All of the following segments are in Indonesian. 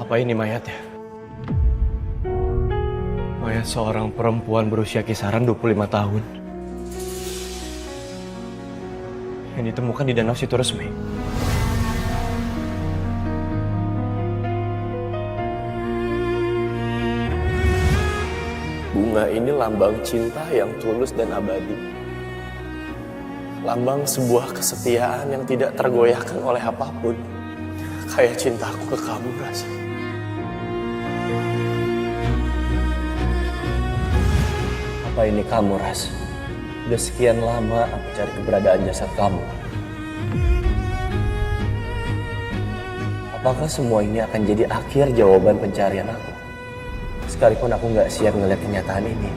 Apa ini mayatnya? Mayat seorang perempuan berusia kisaran 25 tahun. Yang ditemukan di Danau Situ-Resmi. Bunga ini lambang cinta yang tulus dan abadi. Lambang sebuah kesetiaan yang tidak tergoyahkan oleh apapun. Kayak cintaku ke kamu, Ras. Apa ini kamu, Ras? Udah sekian lama aku cari keberadaan jasad kamu. Apakah semua ini akan jadi akhir jawaban pencarian aku? Sekalipun aku nggak siap ngeliat kenyataan ini.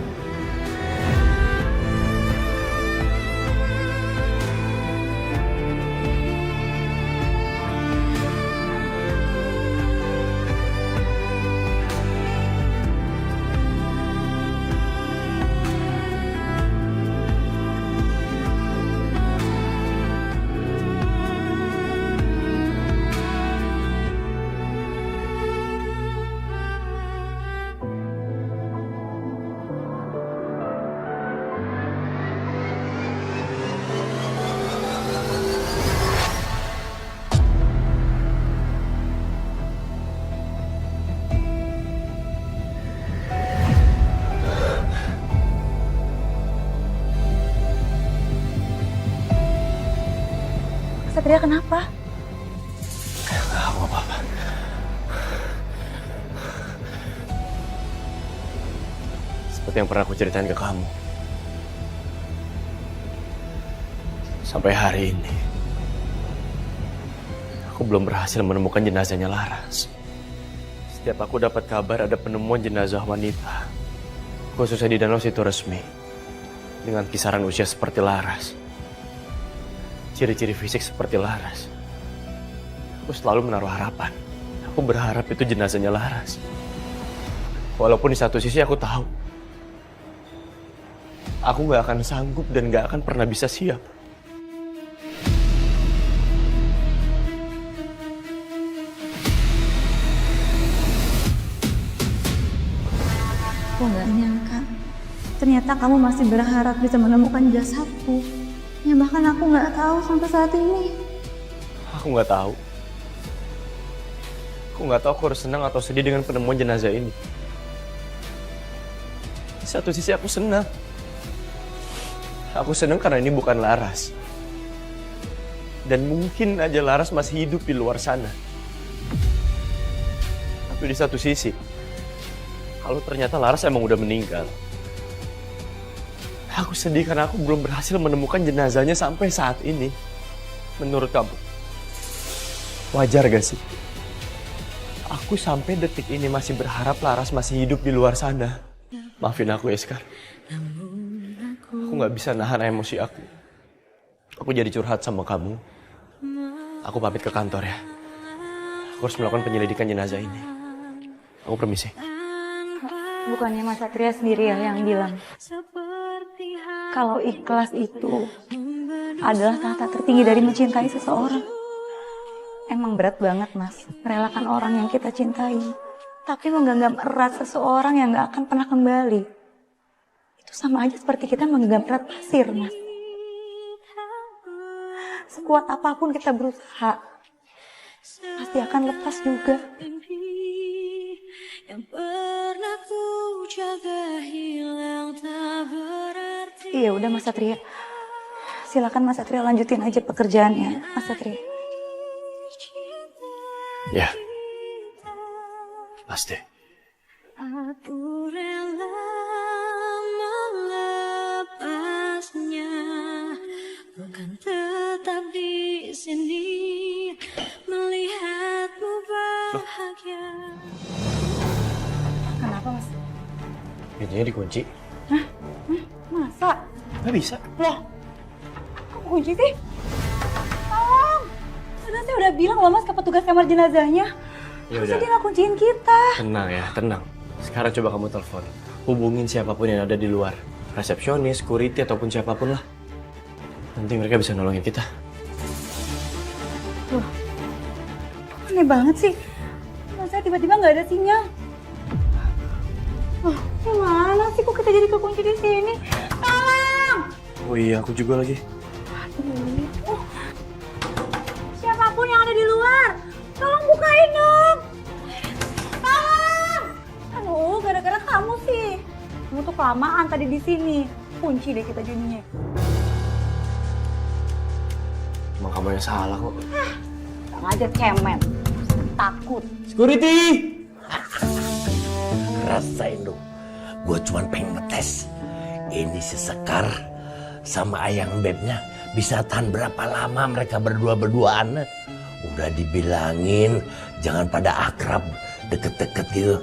Satria kenapa? Aku nggak apa-apa. Seperti yang pernah aku ceritain ke kamu. Sampai hari ini, aku belum berhasil menemukan jenazahnya Laras. Setiap aku dapat kabar ada penemuan jenazah wanita, khususnya di Danau Situ-Resmi, dengan kisaran usia seperti Laras. Ciri-ciri fisik seperti Laras. Aku selalu menaruh harapan. Aku berharap itu jenazahnya Laras. Walaupun di satu sisi aku tahu, aku gak akan sanggup dan gak akan pernah bisa siap. Aku nggak nyangka. Ternyata kamu masih berharap bisa menemukan jasadku. Yang bahkan aku nggak tahu sampai saat ini. Aku nggak tahu. Aku nggak tahu aku harus senang atau sedih dengan penemuan jenazah ini. Di satu sisi aku senang. Aku senang karena ini bukan Laras. Dan mungkin aja Laras masih hidup di luar sana. Tapi di satu sisi, kalau ternyata Laras emang udah meninggal, aku sedih karena aku belum berhasil menemukan jenazahnya sampai saat ini. Menurut kamu, wajar gak sih? Aku sampai detik ini masih berharap Laras masih hidup di luar sana. Maafin aku ya, Sekar. Aku gak bisa nahan emosi aku. Aku jadi curhat sama kamu. Aku pamit ke kantor ya. Aku harus melakukan penyelidikan jenazah ini. Aku permisi. Bukannya Mas Satria sendiri ya yang bilang kalau ikhlas itu adalah tahta tertinggi dari mencintai seseorang. Emang berat banget, Mas, merelakan orang yang kita cintai, tapi menggenggam erat seseorang yang gak akan pernah kembali. Itu sama aja seperti kita menggenggam erat pasir, Mas. Sekuat apapun kita berusaha, pasti akan lepas juga. Yang pernah ku jaga hilang tak berarti. Iya udah Mas Satria. Silakan Mas Satria lanjutin aja pekerjaannya, Mas Satria. Ya. Pasti. Aku rela melepasnya, bukan tetap di sini melihatmu bahagia. Kenapa, Mas? Pintunya dikunci. Hah? Masa? Nggak bisa. Loh, kok kunci sih? Tolong! Padahal saya udah bilang loh Mas ke petugas kamar jenazahnya. Ya Harusnya udah. dia nggak kunciin kita. Tenang ya, tenang. Sekarang coba kamu telepon. Hubungin siapapun yang ada di luar. Resepsionis, security, ataupun siapapun lah. Nanti mereka bisa nolongin kita. Loh, aneh banget sih. Mas saya tiba-tiba nggak ada sinyal. Gimana sih kok kita jadi kekunci di sini? Tolong! Oh iya, aku juga lagi. Siapapun yang ada di luar, tolong bukain dong. Tolong! Aduh, gara-gara kamu sih. Kamu tuh kelamaan tadi di sini. Kunci deh kita jadinya. Emang kamu yang salah kok. Gak ngajar cemen. Takut. Security! Rasain dong, gue cuma pengen ngetes. Ini si Sekar sama Ayang Bebnya bisa tahan berapa lama mereka berdua-berduaan. Udah dibilangin jangan pada akrab, deket-deket gitu.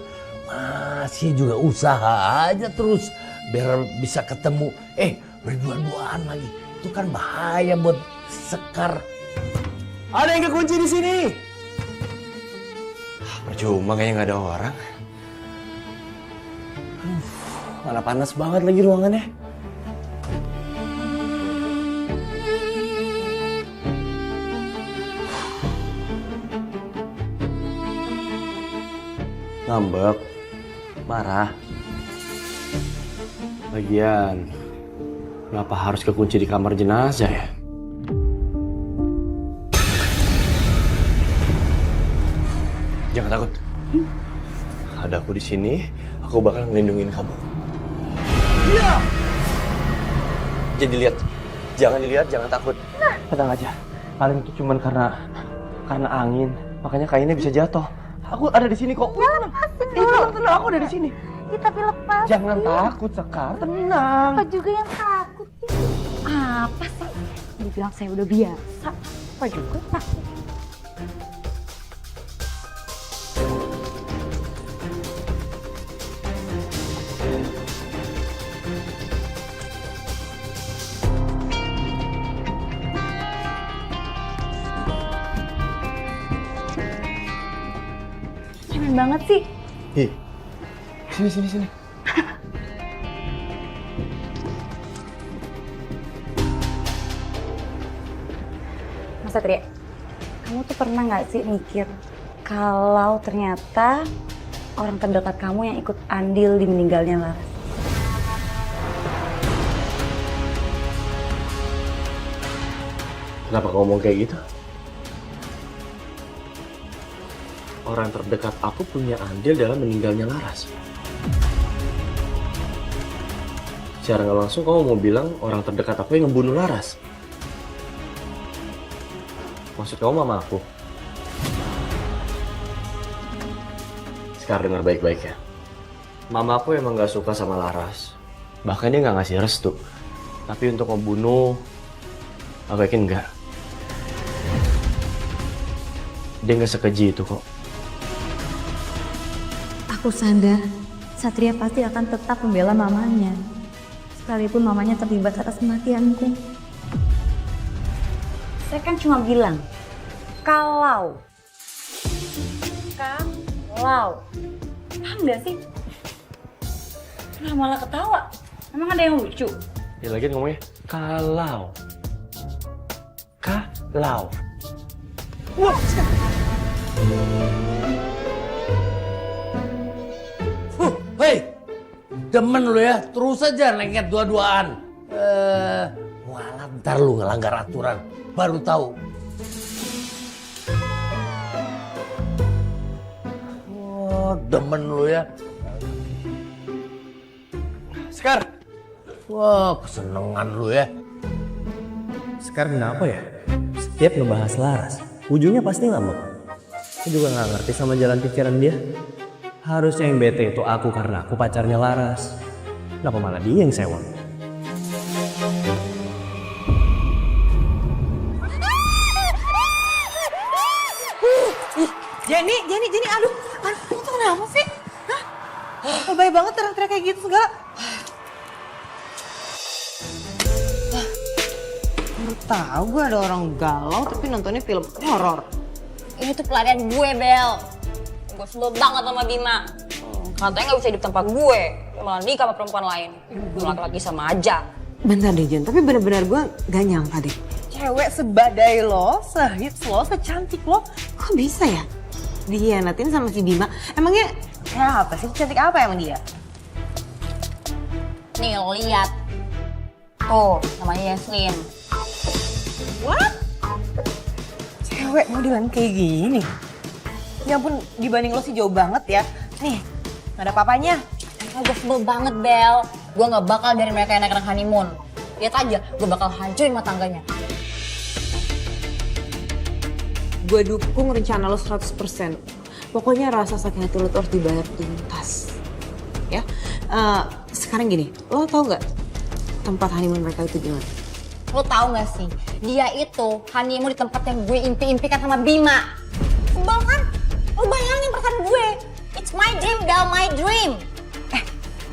Masih juga usaha aja terus biar bisa ketemu. Berdua-duaan lagi. Itu kan bahaya buat Sekar. Ada yang kekunci di sini. Percuma kayaknya nggak ada orang. Mana panas banget lagi ruangannya. Ngambek, marah. Lagian, kenapa harus kekunci di kamar jenazah ya? Jangan takut. Ada aku di sini, aku bakal ngelindungin kamu. Iya. Jadi lihat, jangan dilihat, jangan takut. Tenang aja. Paling itu cuma karena angin, makanya kainnya bisa jatuh. Aku ada di sini kok. Tenang, aku ada di sini. Ya, tapi lepas. Jangan takut, Sekar. Tenang. Apa juga yang takut sih? Apa sih? Dibilang saya udah biasa. Apa juga takut? Cemen banget sih. Hei, sini. Mas Satria, kamu tuh pernah nggak sih mikir kalau ternyata orang terdekat kamu yang ikut andil di meninggalnya Laras? Kenapa kamu ngomong kayak gitu? Orang terdekat aku punya andil dalam meninggalnya Laras. Secara nggak langsung kamu mau bilang orang terdekat aku yang ngebunuh Laras. Maksud kamu mama aku? Sekarang dengar baik-baik ya. Mama aku emang nggak suka sama Laras. Bahkan dia nggak ngasih restu. Tapi untuk ngebunuh, aku yakin enggak. Dia nggak sekeji itu kok. Aku sadar Satria pasti akan tetap membela mamanya, sekalipun mamanya terlibat atas kematianku. Saya kan cuma bilang, kalau. Paham gak sih? Kenapa malah ketawa? Emang ada yang lucu? Ya lagi ngomongnya, kalau. Wah! Hei, demen lu ya, terus aja lengket dua-duaan. Walah, ntar lu ngelanggar aturan, baru tahu. Oh, demen lu ya. Sekar! Wah, kesenengan lu ya. Sekar kenapa ya? Setiap ngebahas Laras, ujungnya pasti ngambek. Aku juga gak ngerti sama jalan pikiran dia. Harusnya yang bete itu aku karena aku pacarnya Laras. Kenapa malah dia yang sewot? Jenny, aduh, itu kenapa sih? Hah? Lebay banget teriak-teriak kayak gitu segala. Baru tahu gue ada orang galau tapi nontonnya film horor. Ini tuh pelarian gue, Bel. Gue sebel banget sama Bima. Katanya gak bisa hidup tanpa gue. Dia malah nikah sama perempuan lain. Laki-laki sama aja. Bentar deh Jen, tapi benar-benar gue gak nyangka deh. Cewek sebadai lo, sehits lo, secantik lo, kok bisa ya? Dihianatin sama si Bima. Emangnya apa sih? Cantik apa emang dia? Nih lihat. Tuh, namanya Yasmin. What? Cewek modelan kayak gini? Ya ampun, dibanding lo sih jauh banget ya. Nih, gak ada papanya. Gue sebel banget, Bel. Gue gak bakal dari mereka yang naik honeymoon. Lihat aja, gue bakal hancurin rumah tangganya. Gue dukung rencana lo 100%. Pokoknya rasa sakit hati lo tuh harus dibayar tuntas. Ya, sekarang gini, lo tau gak tempat honeymoon mereka itu di mana? Lo tau gak sih, dia itu honeymoon di tempat yang gue impi-impikan sama Bima. Sebel kan? Lo bayangin perasaan gue. It's my dream, Bel, my dream.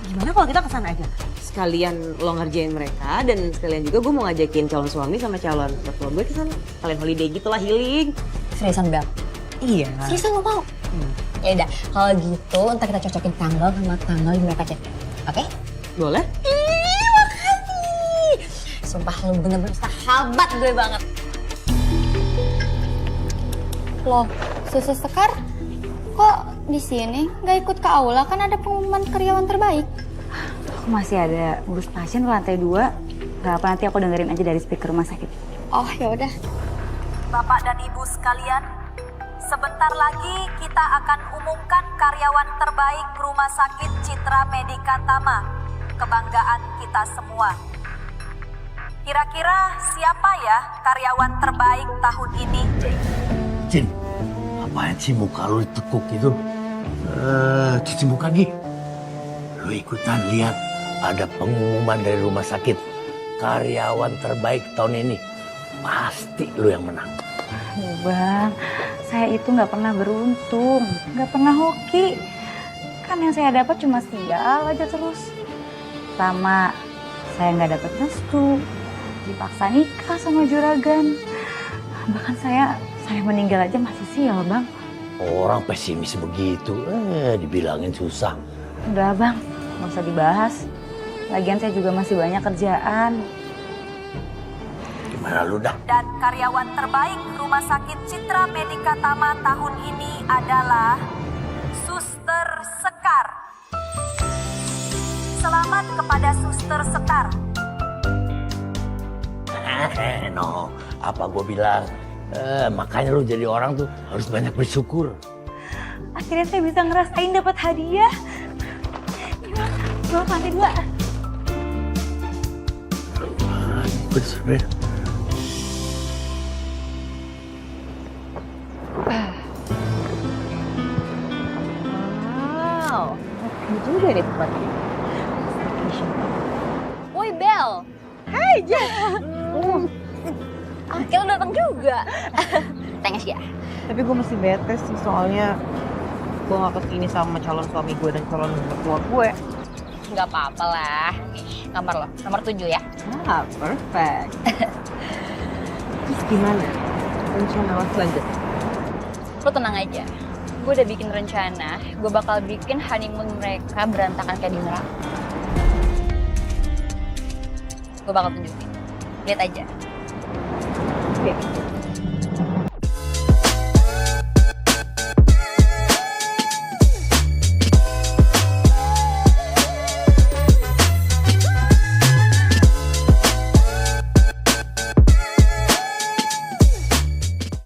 Gimana kalau kita kesana aja? Sekalian lo ngerjain mereka dan sekalian juga gue mau ngajakin calon suami sama calon mertua gue kesana. Kalian holiday gitu lah, healing. Seriusan, Bel? Iya. Seriusan lo mau? Ya udah, kalau gitu ntar kita cocokin tanggal sama tanggal di mereka cek. Oke? Boleh? Ih, makasih. Sumpah lo bener-bener sahabat gue banget. Loh, Susu Sekar kok di sini nggak ikut ke aula? Kan ada pengumuman karyawan terbaik. Aku masih ada urus pasien ke lantai 2. Gak apa, nanti aku dengerin aja dari speaker rumah sakit. Oh ya udah. Bapak dan Ibu sekalian, sebentar lagi kita akan umumkan karyawan terbaik Rumah Sakit Citra Medika Tama. Kebanggaan kita semua. Kira-kira siapa ya karyawan terbaik tahun ini? Cin, apaan sih muka lu ditekuk gitu? Cuci muka Gi. Lu ikutan lihat ada pengumuman dari rumah sakit. Karyawan terbaik tahun ini. Pasti lu yang menang. Aduh bang, saya itu nggak pernah beruntung, nggak pernah hoki. Kan yang saya dapat cuma sial aja terus. Sama saya nggak dapat restu, dipaksa nikah sama juragan. Bahkan saya meninggal aja masih sial bang. Orang pesimis begitu, dibilangin susah. Udah bang, nggak usah dibahas. Lagian saya juga masih banyak kerjaan. Gimana lu dah? Dan karyawan terbaik Rumah Sakit Citra Medika Tama tahun ini adalah Suster Sekar. Selamat kepada Suster Sekar. No, apa gue bilang? Makanya lu jadi orang tuh harus banyak bersyukur. Akhirnya saya bisa ngerasain dapat hadiah. Gimana? Gua lantai 2. Bener. Wow, oke juga deh tempatnya. Woi, Bel. Hai, Jen. Akhirnya datang juga. Thanks ya. Tapi gue masih bete sih soalnya gue gak kesini sama calon suami gue dan calon mertua gue. Gak apa-apa lah. Nih, kamar lo, nomor 7 ya. Ah, perfect. Terus gimana? Rencana lo selanjutnya? Lo tenang aja. Gue udah bikin rencana, gue bakal bikin honeymoon mereka berantakan kayak di neraka. Gue bakal tunjukin. Lihat aja. Oke.